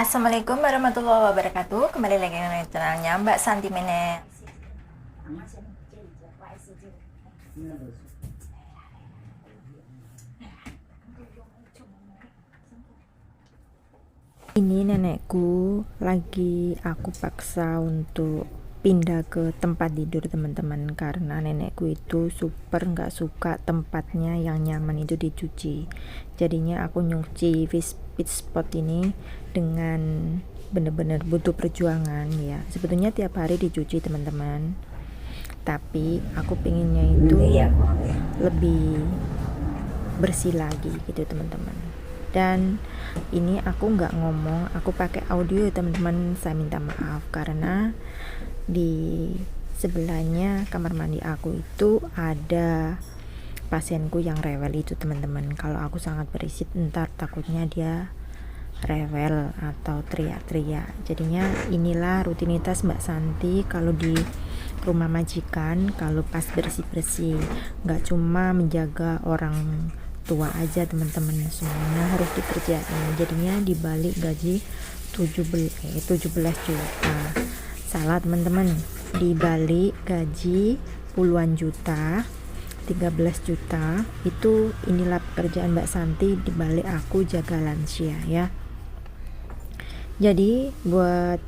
Assalamualaikum warahmatullahi wabarakatuh. Kembali lagi dengan channelnya Mbak Santi Mene. Ini nenekku lagi aku paksa untuk pindah ke tempat tidur teman-teman, karena nenekku itu super nggak suka tempatnya yang nyaman itu dicuci. Jadinya aku nyuci fit spot ini dengan bener-bener butuh perjuangan ya. Sebetulnya tiap hari dicuci teman-teman, tapi aku pinginnya itu lebih bersih lagi gitu teman-teman. Dan ini aku nggak ngomong, aku pakai audio ya teman-teman. Saya minta maaf karena di sebelahnya kamar mandi aku itu ada pasienku yang rewel itu teman-teman. Kalau aku sangat berisik ntar takutnya dia rewel atau teriak-teriak. Jadinya inilah rutinitas Mbak Santi kalau di rumah majikan, kalau pas bersih-bersih. Nggak cuma menjaga orang tua aja teman-teman, semuanya harus dikerjain. Jadinya dibalik gaji 17 juta. Salah teman-teman, dibalik gaji puluhan juta, 13 juta itu. Inilah pekerjaan Mbak Santi dibalik aku jaga lansia ya. Jadi buat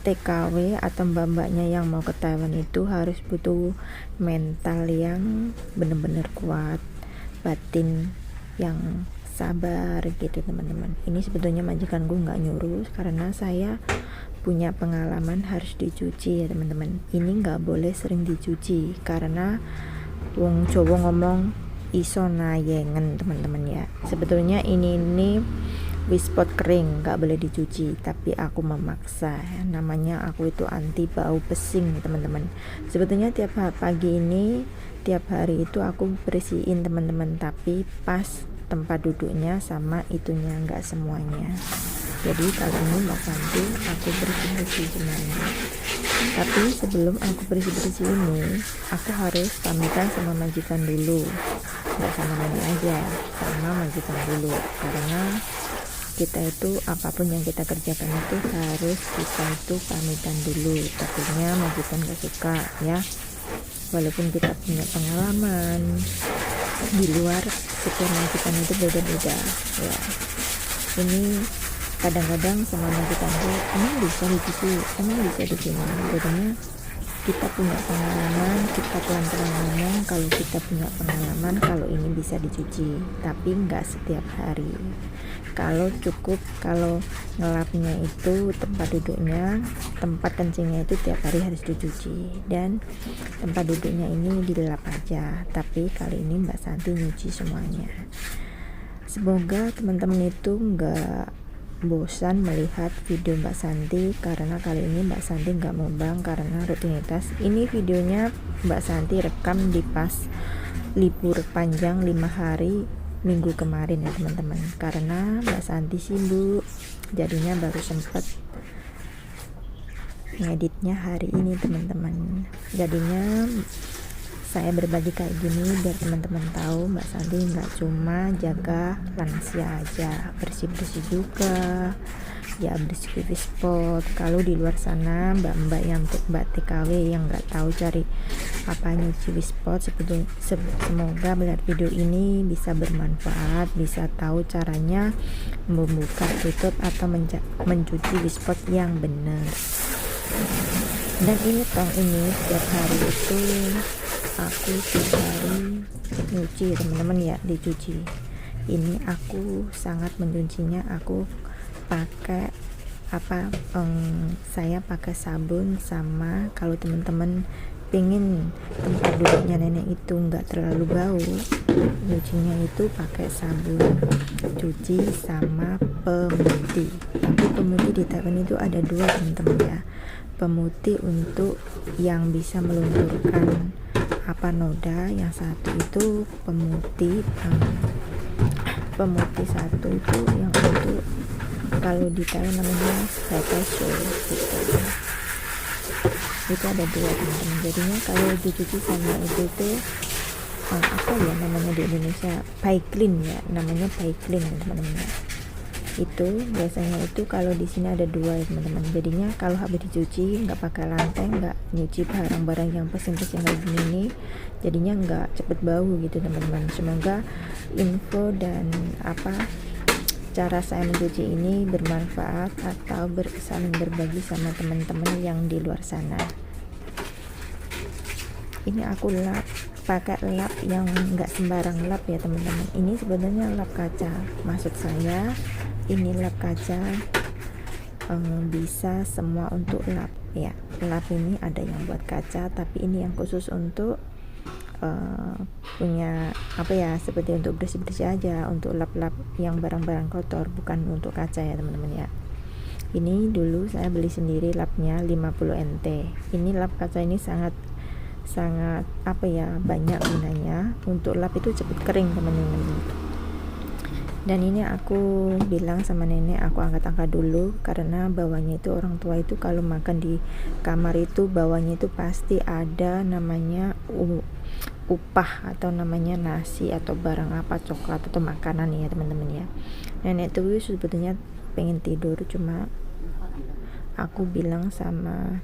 TKW atau mbak-mbaknya yang mau ke Taiwan itu harus butuh mental yang bener-bener kuat, batin yang sabar gitu teman-teman. Ini sebetulnya majikan gue nggak nyuruh, karena saya punya pengalaman harus dicuci ya teman-teman. Ini nggak boleh sering dicuci karena wong Jawa ngomong iso nayengen teman-teman ya. Sebetulnya ini wispot kering nggak boleh dicuci, tapi aku memaksa ya. Namanya aku itu anti bau pesing teman-teman. Sebetulnya tiap pagi ini, tiap hari itu aku bersihin teman-teman, tapi pas tempat duduknya sama itunya nggak semuanya. Jadi kali ini Mbak Santi aku bersih-bersih semuanya. Tapi sebelum aku bersih-bersih ini, aku harus pamitan sama majikan dulu. Nggak sama nenek aja, sama majikan dulu, karena kita itu apapun yang kita kerjakan itu harus kita itu pamitan dulu. Takutnya majikan gak suka ya. Walaupun kita punya pengalaman di luar, setiap majikan itu beda-beda ya. Ini kadang-kadang sama majikanku, emang bisa dicuci, emang bisa dicuci. Jadinya kita punya pengalaman, kita pelan-pelan ngomong kalau kita punya pengalaman kalau ini bisa dicuci, tapi nggak setiap hari. Kalau cukup, kalau ngelapnya itu tempat duduknya, tempat kencingnya itu tiap hari harus dicuci, dan tempat duduknya ini dilap aja. Tapi kali ini Mbak Santi nyuci semuanya. Semoga teman-teman itu nggak bosan melihat video Mbak Santi, karena kali ini Mbak Santi nggak mubang karena rutinitas. Ini videonya Mbak Santi rekam di pas libur panjang 5 hari minggu kemarin ya teman-teman, karena Mbak Santi sibuk, jadinya baru sempat ngeditnya hari ini teman-teman. Jadinya saya berbagi kayak gini biar teman-teman tahu Mbak Santi nggak cuma jaga lansia aja, bersih-bersih juga ya, bersih spot. Kalau di luar sana mbak-mbak yang mbak TKW yang nggak tahu cari apa nyuci spot, semoga melihat video ini bisa bermanfaat, bisa tahu caranya membuka tutup atau mencuci spot yang benar. Dan ini tong ini setiap hari itu aku tiap hari nyuci teman-teman ya, dicuci. Ini aku sangat mencucinya, aku pakai saya pakai sabun, sama kalau teman-teman pengen tempat duduknya nenek itu nggak terlalu bau, nyucinya itu pakai sabun cuci sama pemutih. Tapi pemutih di Taiwan itu ada dua teman-teman ya. Pemutih untuk yang bisa melunturkan noda, yang satu itu pemutih satu itu yang untuk kalau di Thailand namanya Saipaisho gitu. Itu ada dua teman-teman. Jadinya kalau dicuci sama itu apa ya namanya di Indonesia, Paiklin ya, namanya Paiklin teman-teman. itu biasanya itu kalau di sini ada dua ya teman-teman, jadinya kalau habis dicuci nggak pakai lantai, nggak nyuci barang-barang yang pesing-pesing kayak gini nih, jadinya nggak cepet bau gitu teman-teman. Semoga info dan cara saya mencuci ini bermanfaat atau saling berbagi sama teman-teman yang di luar sana. Ini aku pakai lap yang nggak sembarang lap ya teman-teman. Ini sebenarnya lap kaca, maksud saya ini lap kaca, bisa semua untuk lap ya. Lap ini ada yang buat kaca, tapi ini yang khusus untuk punya seperti untuk bersih-bersih aja, untuk lap-lap yang barang-barang kotor, bukan untuk kaca ya teman-teman ya. Ini dulu saya beli sendiri lapnya 50 NT. Ini lap kaca ini sangat banyak gunanya. Untuk lap itu cepet kering teman-teman. Dan ini aku bilang sama nenek, aku angkat-angkat dulu karena bawahnya itu orang tua itu kalau makan di kamar itu bawahnya itu pasti ada namanya upah atau namanya nasi atau barang coklat atau makanan ya teman-teman ya. Nenek itu sebetulnya pengen tidur, cuma aku bilang sama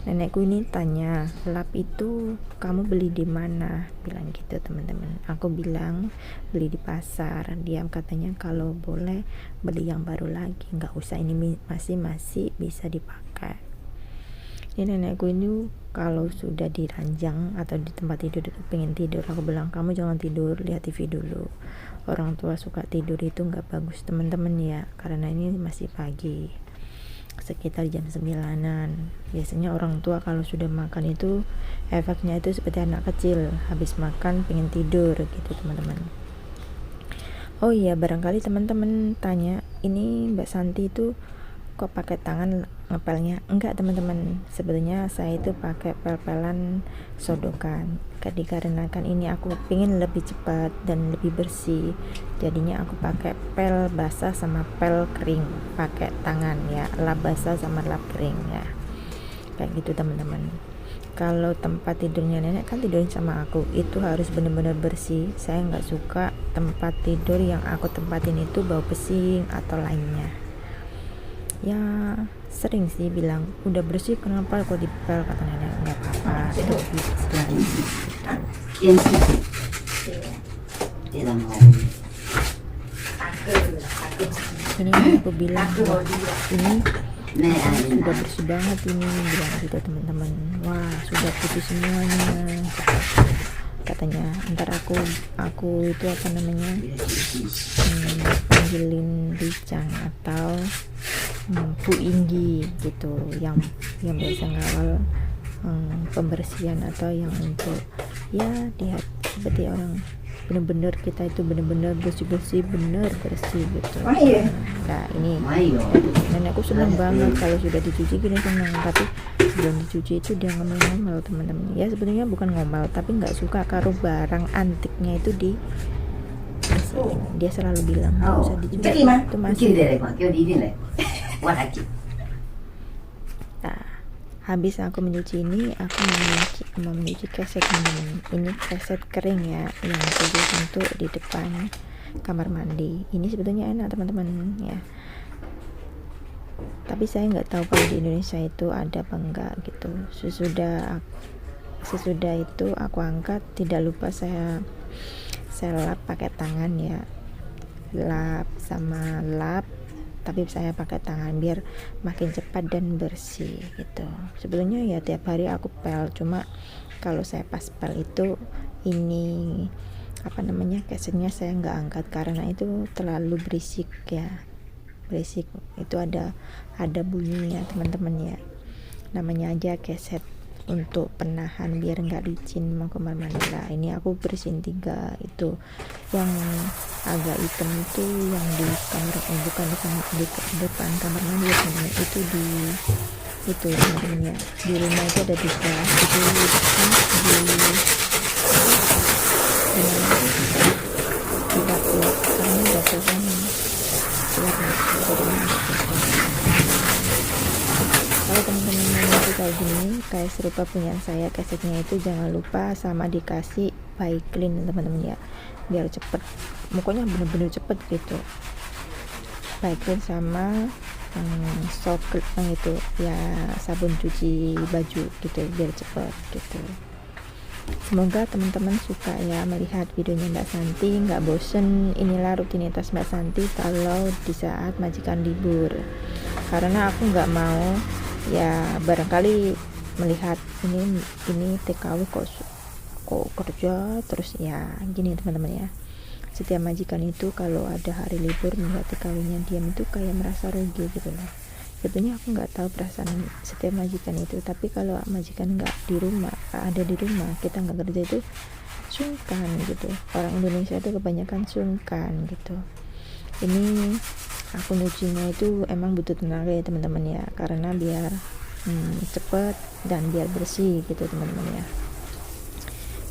nenekku ini, tanya, lap itu kamu beli di mana, bilang gitu teman-teman. Aku bilang beli di pasar. Dia katanya kalau boleh beli yang baru lagi, nggak usah, ini masih bisa dipakai. Ini nenekku ini kalau sudah di ranjang atau di tempat tidur itu pengen tidur, aku bilang kamu jangan tidur, lihat TV dulu. Orang tua suka tidur itu nggak bagus teman-teman ya, karena ini masih pagi, sekitar jam 9-an. Biasanya orang tua kalau sudah makan itu efeknya itu seperti anak kecil habis makan pengen tidur gitu teman-teman. Oh iya, barangkali teman-teman tanya, ini Mbak Santi itu kok pakai tangan ngepelnya? Enggak teman-teman, sebenarnya saya itu pakai pel-pelan sodokan, dikarenakan ini aku pengen lebih cepat dan lebih bersih, jadinya aku pakai pel basah sama pel kering, pakai tangan ya, lap basah sama lap kering ya, kayak gitu teman-teman. Kalau tempat tidurnya nenek kan tidurnya sama aku itu harus benar-benar bersih. Saya nggak suka tempat tidur yang aku tempatin itu bau pesing atau lainnya ya. Sering sih bilang udah bersih kenapa kok dipel, kata nenek. Nggak apa-apa, itu ini aku bilang ini sudah bersih banget ini, bilang gitu teman-teman. Wah sudah putih semuanya katanya. Ntar aku itu panggilin Bicang atau Bu Inggi gitu, yang biasa ngawal pembersihan atau yang untuk ya lihat seperti orang bener-bener kita itu bener-bener bersih bener bersih gitu. Nah ini nenekku seneng banget kalau sudah dicuci gini, seneng. Tapi sebelum dicuci itu dia ngomel-ngomel teman-teman ya, sebenarnya bukan ngomel tapi nggak suka kalau barang antiknya itu di bersihin. Dia selalu bilang nggak usah dicuci, itu masih. Nah, habis aku mencuci ini, aku mau mencuci keset ini. Ini keset kering ya, yang khusus untuk di depan kamar mandi. Ini sebetulnya enak teman-teman ya, tapi saya nggak tahu kalau di Indonesia itu ada apa enggak gitu. Sesudah itu aku angkat, tidak lupa saya lap pakai tangan ya, lap tapi saya pakai tangan biar makin cepat dan bersih gitu. Sebelumnya ya tiap hari aku pel, cuma kalau saya pas pel itu ini kesetnya saya nggak angkat karena itu terlalu berisik ya. Berisik itu ada bunyinya teman-teman ya, namanya aja keset untuk penahan biar nggak licin mau kemana-mana. Nah ini aku bersihin 3 itu, yang agak hitam itu yang di kamar bukan di depan kamar mandi ya teman-teman, itu teman-teman ya, di rumah itu ada 3 itu di dapur karena dapur kan kalau teman-teman mau kayak gini kayak serupa punya saya, kesetnya itu jangan lupa sama dikasih by clean teman-teman ya, biar cepet, pokoknya bener-bener cepet gitu. bagian sama soak yang itu ya, sabun cuci baju gitu biar cepet gitu. Semoga teman-teman suka ya melihat videonya Mbak Santi, nggak bosen. Inilah rutinitas Mbak Santi kalau di saat majikan libur, karena aku nggak mau ya barangkali melihat ini TKW kok kerja terus ya gini teman-teman ya. Setiap majikan itu kalau ada hari libur melihat TKW-nya diam itu kayak merasa rugi gitu loh. Sebetulnya aku nggak tahu perasaan setiap majikan itu, tapi kalau majikan nggak di rumah, ada di rumah, kita nggak kerja itu sungkan gitu. Orang Indonesia itu kebanyakan sungkan gitu. Ini aku nyucinya itu emang butuh tenaga ya teman-teman ya, karena biar cepet dan biar bersih gitu teman-teman ya.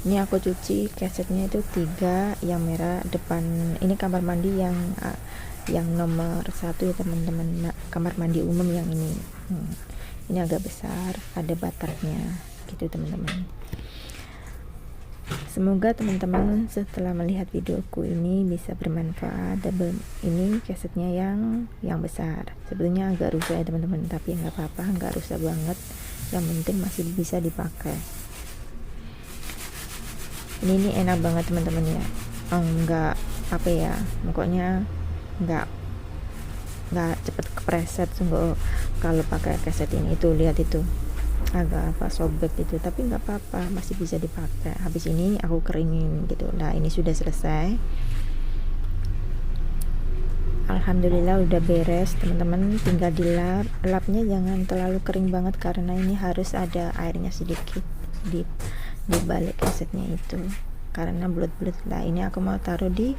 Ini aku cuci kesetnya itu 3 yang merah depan. Ini kamar mandi yang nomor 1 ya teman-teman, kamar mandi umum yang ini. Ini agak besar, ada batapnya gitu teman-teman. Semoga teman-teman setelah melihat videoku ini bisa bermanfaat. Ini kesetnya yang besar, sebetulnya agak rusak ya teman-teman, tapi nggak apa-apa, nggak rusak banget, yang penting masih bisa dipakai. Ini enak banget teman-teman ya, enggak apa ya, pokoknya enggak cepet kepreset. Sungguh kalau pakai keset ini itu lihat itu agak sobek gitu, tapi nggak apa-apa, masih bisa dipakai. Habis ini aku keringin gitu. Nah ini sudah selesai, alhamdulillah udah beres teman-teman, tinggal dilap. Lapnya jangan terlalu kering banget karena ini harus ada airnya sedikit di balik kesetnya itu karena bulat-bulat lah. Ini aku mau taruh di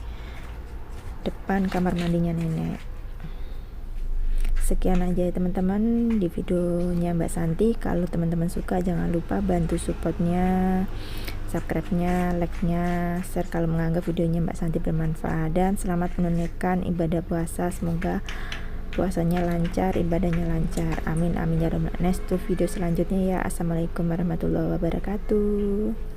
depan kamar mandinya nenek. Sekian aja ya teman-teman di videonya Mbak Santi. Kalau teman-teman suka jangan lupa bantu supportnya, subscribe-nya, like-nya, share kalau menganggap videonya Mbak Santi bermanfaat. Dan selamat menunaikan ibadah puasa, semoga puasanya lancar, ibadahnya lancar, amin amin ya rabbal alamin. Next video selanjutnya ya. Assalamualaikum warahmatullahi wabarakatuh.